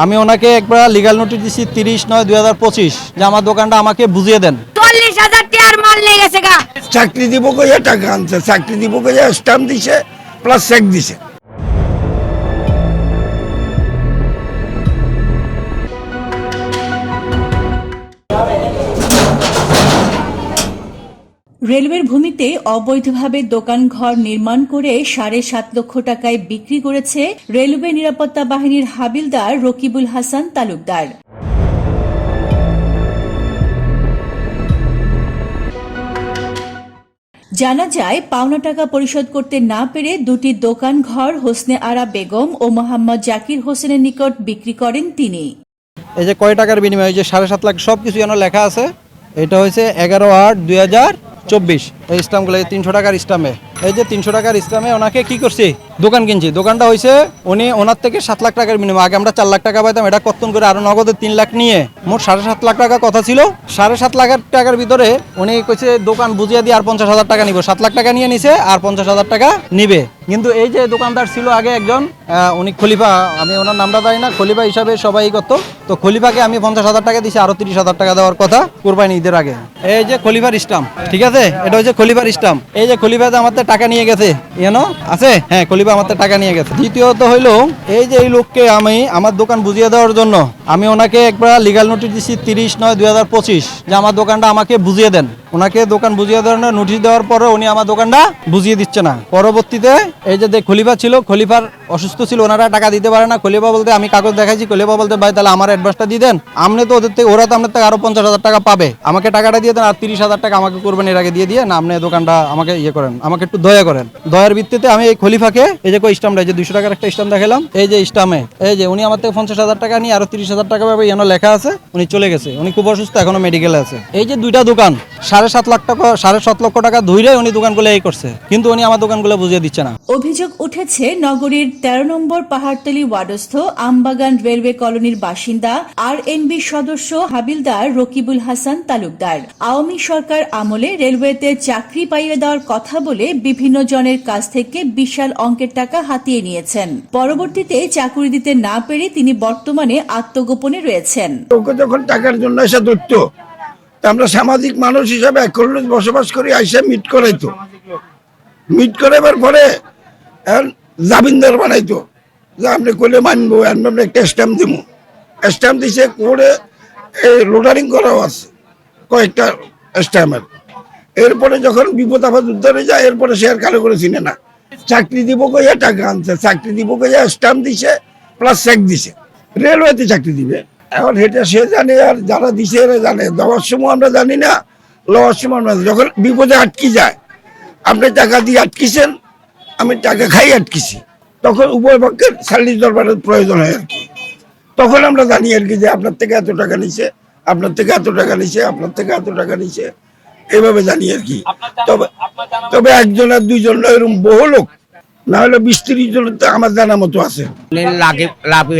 আমি ওনাকে একবার লিগ্যাল নোটিশ দিছি 30/9/2025 যে আমার দোকানটা আমাকে বুঝিয়ে দেন। 40,000 টাকার মাল নিয়ে গেছে গা। চাকরি দিব কইয়া টাকা আনছে, চাকরি দিব কইয়া স্ট্যাম্প দিছে প্লাস চেক দিছে। রেলওয়ের ভূমিতে অবৈধভাবে দোকান ঘর নির্মাণ করে 7.5 লক্ষ টাকায় বিক্রি করেছে রেলওয়ে নিরাপত্তা বাহিনীর হাবিলদার রকিবুল হাসান তালুকদার। জানা যায়, পাওনা টাকা পরিশোধ করতে না পেরে দুটি দোকান ঘর হোসনে আরা বেগম ও মোহাম্মদ জাকির হোসেনের নিকট বিক্রি করেন তিনি। এই যে কয় টাকার বিনিময়ে যে 7.5 লাখ সব কিছু যেন লেখা আছে। এটা হয়েছে 11/8/2024। এই স্ট্যাম্পগুলো 300 টাকার স্ট্যাম্পে, এই যে 300 টাকার স্ট্যাম্পে ওনাকে কি করছি, দোকান কিনছি। দোকানটা হয়েছে উনি ওনার থেকে 7 লাখ টাকার বিনিময়ে, আগে আমরা 4 লাখ টাকা পাইতাম, এটা কর্তন করে আরো নগদে 3 লাখ নিয়ে মোট 7.5 লাখ টাকা কথা ছিল। 7.5 লাখ টাকার ভিতরে উনি কইছে দোকান বুঝিয়ে দিয়ে আর 50,000 টাকা নিব। 7 লাখ টাকা নিয়ে নিছে আর 50,000 টাকা নিবে। কিন্তু এই যে দোকানদার ছিল আগে একজন, উনি খলিফা, আমি ওনার নামটা জানি না, খলিফা হিসাবে সবাই করতো। তো খলিফাকে আমি 50,000 টাকা দিছি, আরো 30,000 টাকা দেওয়ার কথা কুরবানি ঈদের আগে। এই যে খলিফার স্ট্যাম্প, ঠিক আছে, এটা হচ্ছে খলিফার স্ট্যাম্প। এই যে খলিফাতে আমার টাকা নিয়ে গেছে, ইয়েনো আছে, হ্যাঁ খলিফা আমার টাকা নিয়ে গেছে। দ্বিতীয়ত হইলো এই যে এই লোককে আমি আমার দোকান বুঝিয়ে দেওয়ার জন্য আমি ওনাকে একবার লিগ্যাল নোটিশ দিছি 30/9/2025 যে আমার দোকানটা আমাকে বুঝিয়ে দেন। ওনাকে দোকান বুঝিয়ে দেওয়ার নোটিশ দেওয়ার পরে উনি আমার দোকানটা বুঝিয়ে দিচ্ছে না। পরবর্তীতে এই যে খলিফা ছিল, খলিফার অসুস্থ ছিল, ওনারা টাকা দিতে পারে না। খলিফা বলতে আমি কাগজ দেখাইছি, খলিফা বলতে ভাই তাহলে আমার অ্যাডভান্সটা দিয়ে দেন, আপনি তো ওদের থেকে, ওরা তো আপনার থেকে আরো 50,000 টাকা পাবে, আমাকে টাকাটা দিয়ে দেন আর 30,000 টাকা আমাকে করবেন এর আগে দিয়ে না, আপনি দোকানটা আমাকে ইয়ে করেন, আমাকে একটু দয়া করেন। দয়ার ভিত্তিতে আমি এই খলিফাকে এই যে স্ট্যাম্পটা, এই যে 200 টাকার একটা স্ট্যাম্প দেখালাম, এই যে স্ট্যাম্পে এই যে উনি আমার থেকে 50,000 টাকা নিয়ে আরো 30,000 টাকা পাবে এখানে লেখা আছে, উনি চলে গেছে, উনি খুব অসুস্থ, এখনো মেডিকেলে আছে। এই যে দুইটা দোকান 7.5 লাখ টাকা, 7.5 লক্ষ টাকা ধরে উনি দোকানগুলো এই করছে, কিন্তু উনি আমার দোকানগুলো বুঝিয়ে দিচ্ছে না। অভিযোগ উঠেছে নগরীর 13 নম্বর পাহাড়তলী ওয়ার্ডস্থ আমবাগান রেলওয়ে কলোনির বাসিন্দা RNB সদস্য হাবিলদার রকিবুল হাসান তালুকদার আওয়ামী সরকার আমলে রেলওয়েতে চাকরি পাইয়ে দেওয়ার কথা বলে বিভিন্ন জনের কাছ থেকে বিশাল অঙ্কের টাকা হাতিয়ে নিয়েছেন। পরবর্তীতে চাকরি দিতে না পেরে তিনি বর্তমানে আত্মগোপনে রয়েছেন। যখন টাকার জন্য এসে ধরতো, আমরা সামাজিক মানুষ হিসাবে এক কলোনিতে বসবাস করি, আইসা মিট করাইতো, মিট করাবার পরে জামিনদার বানাইতো যে আপনি করলে মানবো, আপনি একটা স্ট্যাম্প দিব। স্ট্যাম্প দিছে করে লোডারিং করাও আছে কয়েকটা স্ট্যাম্পের। এরপরে যখন বিপদ আপদ উদ্ধারে যায়, এরপরে সে আর কারো করে চিনে না। চাকরি দিব কইয়া টাকা আনছে, চাকরি দিব কইয়া স্ট্যাম্প দিছে প্লাস চেক দিছে। রেলওয়েতে চাকরি দিবে, এখন সেটা সে জানে আর যারা দিছে এরা জানে। দেওয়ার সময় আমরা জানি না, লওয়ার সময় আমরা, যখন বিপদে আটকি যায়, আপনি টাকা দিয়ে আটকিছেন, আমি টাকা খাই আটকিছি, তখন উভয় পক্ষের সালিশ দরবারের প্রয়োজন হয় আর কি। তখন আমরা জানি আর কি যে আপনার থেকে এত টাকা নিছে, আপনার থেকে এত টাকা নিছে, আপনার থেকে এত টাকা নিছে, এইভাবে জানি আর কি। তবে একজন আর দুইজন এরকম বহু লোক, না হলে 20-30 জন আমার জানা মতো আছে।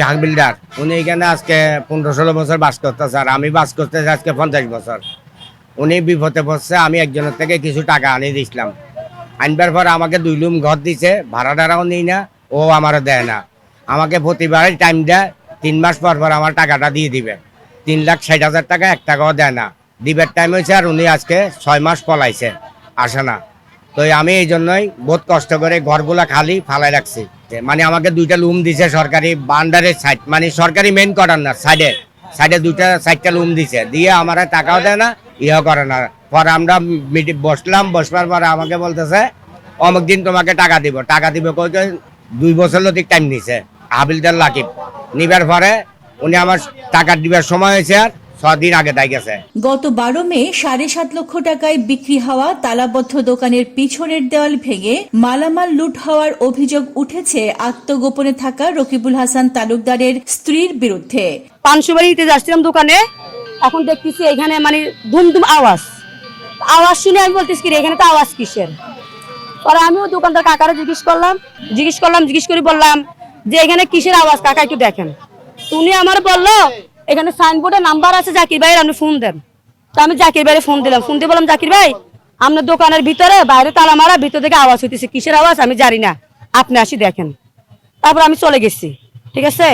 হাবিলদার উনি এখানে আজকে 15-16 বছর বাস করতেছে, আর আমি বাস করতেছি আজকে 50 বছর। উনি বিপদে পড়ছে, আমি একজনের থেকে কিছু টাকা আনিয়ে দিয়েছিলাম। আনবার পর আমাকে 2 রুম ঘর দিছে, ভাড়া টাড়াও নেই না, ও আমারও দেয় না। আমাকে প্রতিবারই টাইম দেয়, 3 মাস পর পর আমার টাকাটা দিয়ে দিবে। 3,60,000 টাকা 1 টাকাও দেয় না, দিবের টাইম হয়েছে। আর উনি আজকে 6 মাস পলাইছে, আসে না। তো আমি এই জন্যই বহুত কষ্ট করে ঘরগুলা খালি ফালাই রাখছি। মানে আমাকে 2টা রুম দিছে সরকারি বান্ডারের সাইড, মানে সরকারি মেইন কোয়ার্টার না, সাইডে 4টা রুম দিছে, দিয়ে আমার টাকাও দেয় না, ইয়ে করে না। পরে আমরা বসবার পরে আমাকে বলতেছে অমুক দিন তোমাকে টাকা দিব কই 2 বছর অধিক টাইম নিছে হাবিলদার লাকিব। নিবার পরে উনি আমার টাকা দিবার সময় হয়েছে আর 6 দিন আগে দায় গেছে। গত 12 মে 7.5 লক্ষ টাকায় বিক্রি হওয়া তালাবদ্ধ দোকানের পিছনের দেওয়াল ভেঙে মালামাল লুট হওয়ার অভিযোগ উঠেছে আত্মগোপনে থাকা রকিবুল হাসান তালুকদারের স্ত্রীর বিরুদ্ধে। পানসুবাড়িতে যাচ্ছিলাম দোকানে, এখন দেখতেছি এখানে মানে ধুমধুম আওয়াজ শুনে আমি বলতেছি কি এখানে তো আওয়াজ কিসের। পরে আমিও দোকানদার কাকারে জিজ্ঞেস করে বললাম যে এখানে কিসের আওয়াজ কাকা একটু দেখেন। উনি আমার বললো এখানে সাইনবোর্ডে নাম্বার আছে জাকির ভাইয়ের, আপনি ফোন দেন। তো আমি জাকির ভাইয়ের ফোন দিলাম, ফোন দিয়ে বললাম জাকির ভাই আপনার দোকানের ভিতরে বাইরে তালা মারা, ভিতর থেকে আওয়াজ হইতেছে, কিসের আওয়াজ আমি জানি না, আপনি আসি দেখেন। তারপর আমি চলে গেছি, ঠিক আছে,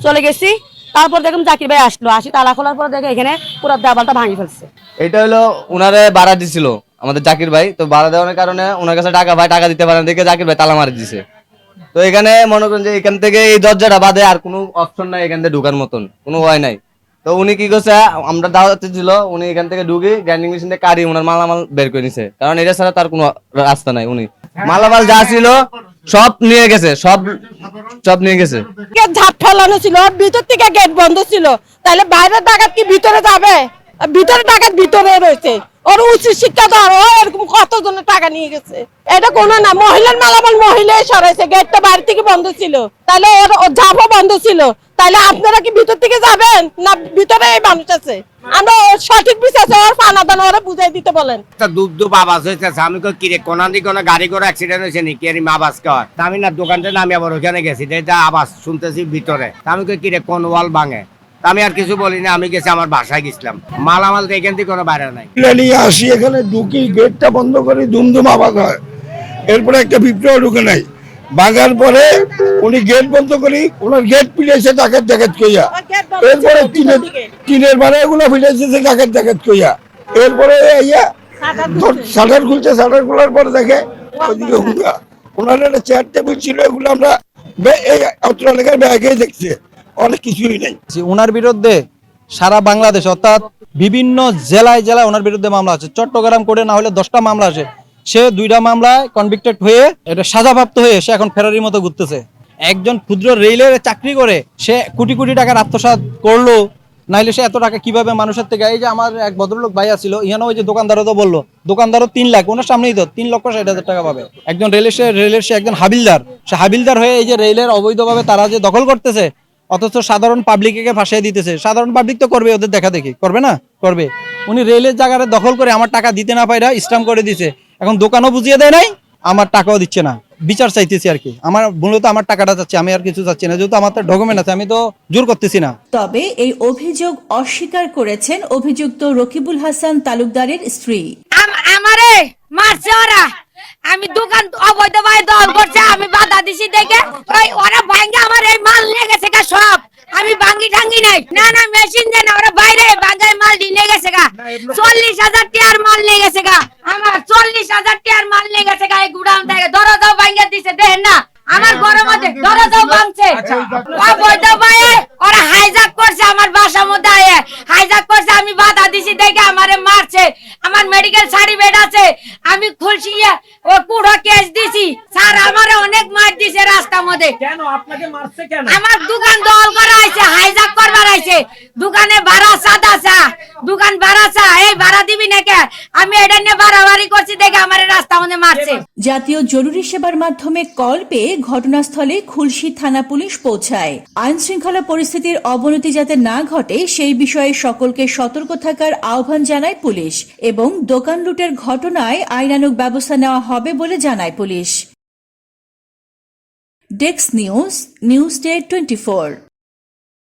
চলে গেছি। তারপর দেখলাম জাকির ভাই আসলো, আসি তালা খোলার পর দেখে এখানে পুরো দেওয়ালটা ভাঙি ফেলছে। এটা হলো উনারে ভাড়া দিছিল আমাদের জাকির ভাই, তো ভাড়া দেওয়ার কারণে ওনার কাছে টাকা দিতে পারেন দেখে জাকির ভাই তালা মারি দিছে। তো এখানে মনে করেন যে এখান থেকে এই দরজাটা বাদে আর কোনো অপশন নাই এখান থেকে ঢুকার মতন, কোনো ভয় নাই। তো উনি কি করছে, আমরা দাওয়াতে ছিল, উনি এখান থেকে ঢুকে গ্রাইন্ডিং মেশিন থেকে কারি ওনার মালামাল বের করে নিছে, কারণ এটা ছাড়া তার কোনো রাস্তা নাই। উনি মালামাল যা ছিল সব নিয়ে গেছে, সব নিয়ে গেছে। ঝাপ ফেলানো ছিল, ভিতর থেকে গেট বন্ধ ছিল, তাহলে বাইরের ডাকাত কি ভিতরে যাবে? ভিতরে ডাকাত ভিতরে রয়েছে, ওর উচিত শিক্ষা দেওয়ার। ও এরকম কতজনের টাকা নিয়ে গেছে, এটা কোনো না। মহিলার মালামাল মহিলাই সরাইছে, গেটটা বাইরে থেকে বন্ধ ছিল, তাহলে ওর ঝাপও বন্ধ ছিল। তাহলে আপনারা কি ভিতর থেকে যাবেন না? ভিতরে এই মানুষ আছে, আমরা সঠিক বিচার ওর ফানা দানা ওরা বুঝাই দিতে বলেন। দুব আওয়াজ হইতেছে, আমি কই কিরে কোন দিকে কোনো গাড়ি করে অ্যাক্সিডেন্ট হয়েছে নাকি এর আওয়াজ কর। তা আমি না দোকানটা নামি আবার ওখানে গেছি, এটা আওয়াজ শুনতেছি ভিতরে। তা আমি কই কিরে কোন ওয়াল ভাঙে। তা আমি আর কিছু বলি না, আমি গেছি আমার বাসায় গেছিলাম, মালামাল তো এখান থেকে কোনো বাইরে নাই। নিয়ে আসি এখানে ঢুকি, গেটটা বন্ধ করি, দুমদুম আওয়াজ হয়। এরপরে একটা বিপ্লব ঢুকে নাই, ভাঙার পরে উনি গেট বন্ধ করি, ওনার গেট পিড়েছে ডাকাত কইয়া। এরপরে টিনের বাড়াগুলো ফিরেছে ডাকাত কইয়া। এরপরে শাটার খুলছে, শাটার খোলার পরে দেখে ওইদিকে হুঙ্গা। ওনার একটা চেয়ার টেবিল ছিল, এগুলো আমরা এই অত্র এলাকার ব্যাগেই দেখছি, অনেক কিছুই নেই। ওনার বিরুদ্ধে সারা বাংলাদেশ অর্থাৎ বিভিন্ন জেলায় ওনার বিরুদ্ধে মামলা আছে। চট্টগ্রাম কোর্টে না হলে 10টা মামলা আছে, সে 2টা মামলায় কনভিক্টেড হয়ে এটা সাজাপ্রাপ্ত হয়ে সে এখন ফেরারির মতো ঘুরতেছে। একজন ক্ষুদ্র রেলের চাকরি করে সে কোটি কোটি টাকার আত্মসাৎ করলো, নাইলে সে এত টাকা কিভাবে মানুষের থেকে। এই যে আমার এক ভদ্রলোক ভাই ছিল, ইহানো ওই যে দোকানদারও তো বললো, দোকানদারও 3 লাখ, ওনার সামনেই তো 3,60,000 টাকা পাবে। একজন রেলের সে একজন হাবিলদার, সে হাবিলদার হয়ে এই যে রেলের অবৈধভাবে তারা যে দখল করতেছে, অথচ সাধারণ পাবলিককে ফাঁসিয়ে দিতেছে। সাধারণ পাবলিক তো করবে, ওদের দেখা দেখি করবে না, করবে। উনি রেলের জায়গাটা দখল করে আমার টাকা দিতে না পাইরা স্ট্যাম্প করে দিছে, এখন দোকানও বুঝিয়ে দেয় নাই, আমার টাকাও দিচ্ছে না। বিচার চাইতেছি আর কি, আমার মূলত আমার টাকাটা চাচ্ছি, আমি আর কিছু চাচ্ছি না, যেহেতু আমার তো ডকুমেন্ট আছে, আমি তো জোর করতেছি না। তবে এই অভিযোগ অস্বীকার করেছেন অভিযুক্ত রকিবুল হাসান তালুকদারের স্ত্রী। আমারে মারছে ওরা, আমি দোকান অবৈধভাবে দখল করছে, আমি বাধা দিছি দেখে ওরা ভাঙ্গে আমার এই মাল নিয়ে গেছে গা সব। আমি ভাঙ্গি ঠাঙ্গি নাই, না মেশিন দেন, ওরা বাইরে ভাঙ্গায় মাল নিয়ে গেছে গা। 40,000 টাকার মাল নিয়ে গেছে গা, আমার 40,000 টাকার মাল নিয়ে গেছে গা। এই গুদাম থেকে দরজাও ভাঙ্গে দিছে, দেখেন না আমার ঘরের মধ্যে দরজাও ভাঙছে। অবৈধভাবে ওরা হাইজাক করছে, আমার বাসার মধ্যে আয়ে হাইজাক করছে, আমি বাধা দিছি দেখে আমারে মারছে। আমার মেডিকেল সার্টিফিকেট আছে, আমি খুলছি ও পুরো কেস দিছি স্যার, আমারে অনেক মার দিছে রাস্তার মধ্যে। কেন আপনাকে মারছে কেন? আমার দোকান দখল করা হইছে, হাইজাক করবার আইছে, দোকানে ভাড়া সাদা চা, দোকান ভাড়া চা, এই ভাড়া দিবি নাকি? আমি এটা নিয়ে বাড়াবাড়ি করছি দেখে আমারে রাস্তার মধ্যে মারছে। জাতীয় জরুরি সেবার মাধ্যমে কল পেয়ে ঘটনাস্থলে খুলশী থানা পুলিশ পৌঁছায়। আইন শৃঙ্খলা পরিস্থিতির অবনতি যাতে না ঘটে সেই বিষয়ে সকলকে সতর্ক থাকার আহ্বান জানায় পুলিশ এবং দোকান লুটের ঘটনায় আইনানুগ ব্যবস্থা নেওয়া হবে বলে জানায় police. Desk news, news day 24।